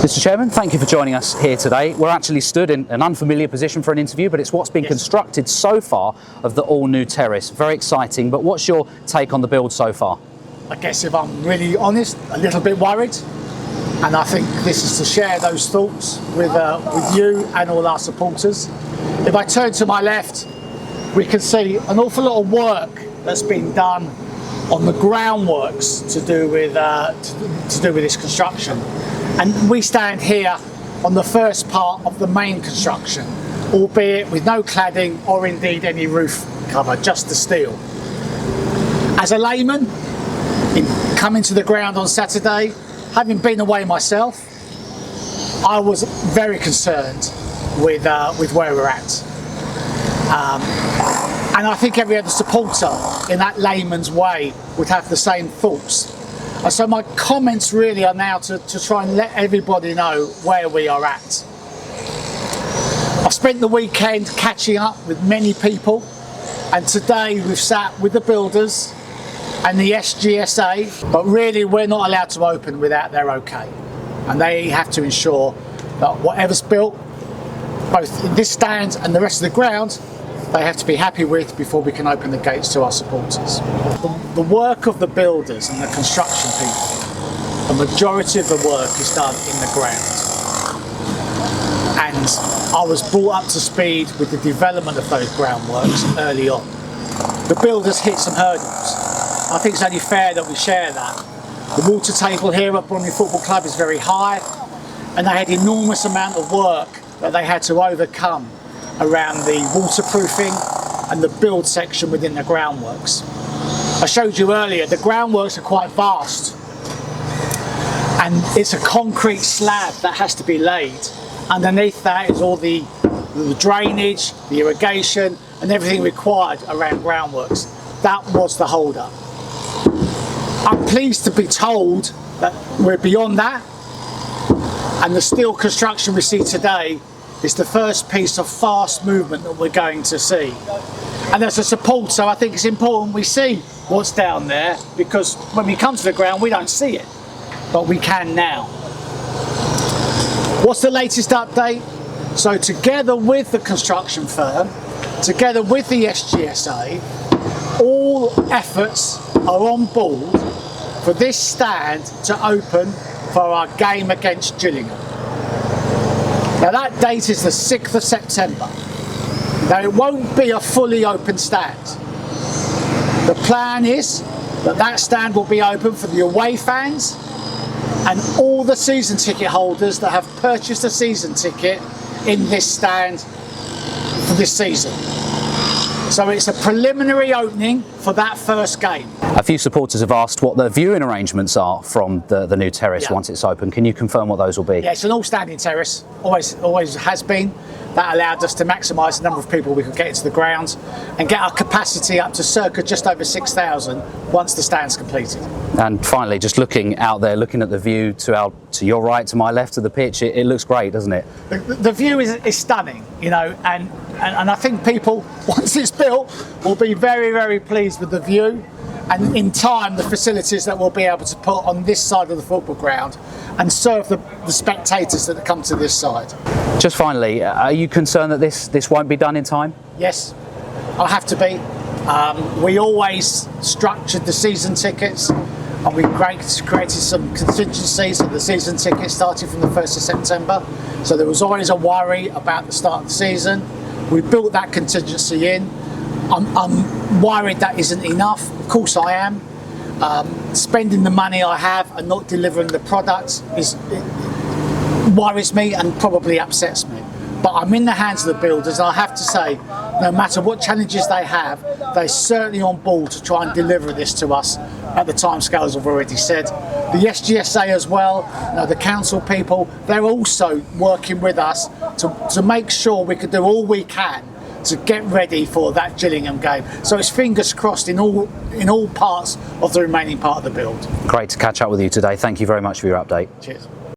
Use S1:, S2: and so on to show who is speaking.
S1: Mr. Chairman, thank you for joining us here today. We're actually stood in an unfamiliar position for an interview, but it's what's been constructed so far of the all-new terrace. Very exciting, but what's your take on the build so far?
S2: I guess if I'm really honest, a little bit worried. And I think this is to share those thoughts with you and all our supporters. If I turn to my left, we can see an awful lot of work that's been done on the groundworks to do with this construction. And we stand here on the first part of the main construction, albeit with no cladding or indeed any roof cover, just the steel. As a layman, in coming to the ground on Saturday, having been away myself, I was very concerned with where we're at. And I think every other supporter in that layman's way would have the same thoughts. And so my comments really are now to try and let everybody know where we are at. I've spent the weekend catching up with many people, and today we've sat with the builders and the SGSA, but really we're not allowed to open without their okay. And they have to ensure that whatever's built, both in this stand and the rest of the ground, they have to be happy with before we can open the gates to our supporters. The work of the builders and the construction people, the majority of the work is done in the ground. And I was brought up to speed with the development of those groundworks early on. The builders hit some hurdles. I think it's only fair that we share that. The water table here at Bromley Football Club is very high, and they had enormous amount of work that they had to overcome around the waterproofing and the build section within the groundworks. I showed you earlier, the groundworks are quite vast, and it's a concrete slab that has to be laid. Underneath that is all the drainage, the irrigation and everything required around groundworks. That was the hold up. I'm pleased to be told that we're beyond that, and the steel construction we see today is the first piece of fast movement that we're going to see. And as a supporter, I think it's important we see what's down there, because when we come to the ground we don't see it, but we can now. What's the latest update? So together with the construction firm, together with the SGSA, all efforts are on board for this stand to open for our game against Gillingham. Now that date is the 6th of September. Now it won't be a fully open stand. The plan is that that stand will be open for the away fans and all the season ticket holders that have purchased a season ticket in this stand for this season. So it's a preliminary opening for that first game.
S1: A few supporters have asked what the viewing arrangements are from the new terrace once it's open. Can you confirm what those will be?
S2: Yeah, it's an all-standing terrace, always has been. That allowed us to maximise the number of people we could get into the ground and get our capacity up to circa just over 6,000 once the stand's completed.
S1: And finally, just looking out there, looking at the view to your right, to my left of the pitch, it looks great, doesn't it?
S2: The view is stunning, you know, and I think people, once it's built, will be very, very pleased with the view, and in time the facilities that we'll be able to put on this side of the football ground and serve the spectators that come to this side.
S1: Just finally, are you concerned that this won't be done in time?
S2: Yes, I have to be. We always structured the season tickets, and we created some contingencies of the season tickets starting from the 1st of September. So there was always a worry about the start of the season. We built that contingency in. I'm worried that isn't enough. Of course I am. Spending the money I have and not delivering the product worries me and probably upsets me. But I'm in the hands of the builders, and I have to say, no matter what challenges they have, they're certainly on board to try and deliver this to us at the timescales I've already said. The SGSA as well, you know, the council people, they're also working with us to make sure we can do all we can to get ready for that Gillingham game. So it's fingers crossed in all parts of the remaining part of the build.
S1: Great to catch up with you today. Thank you very much for your update.
S2: Cheers.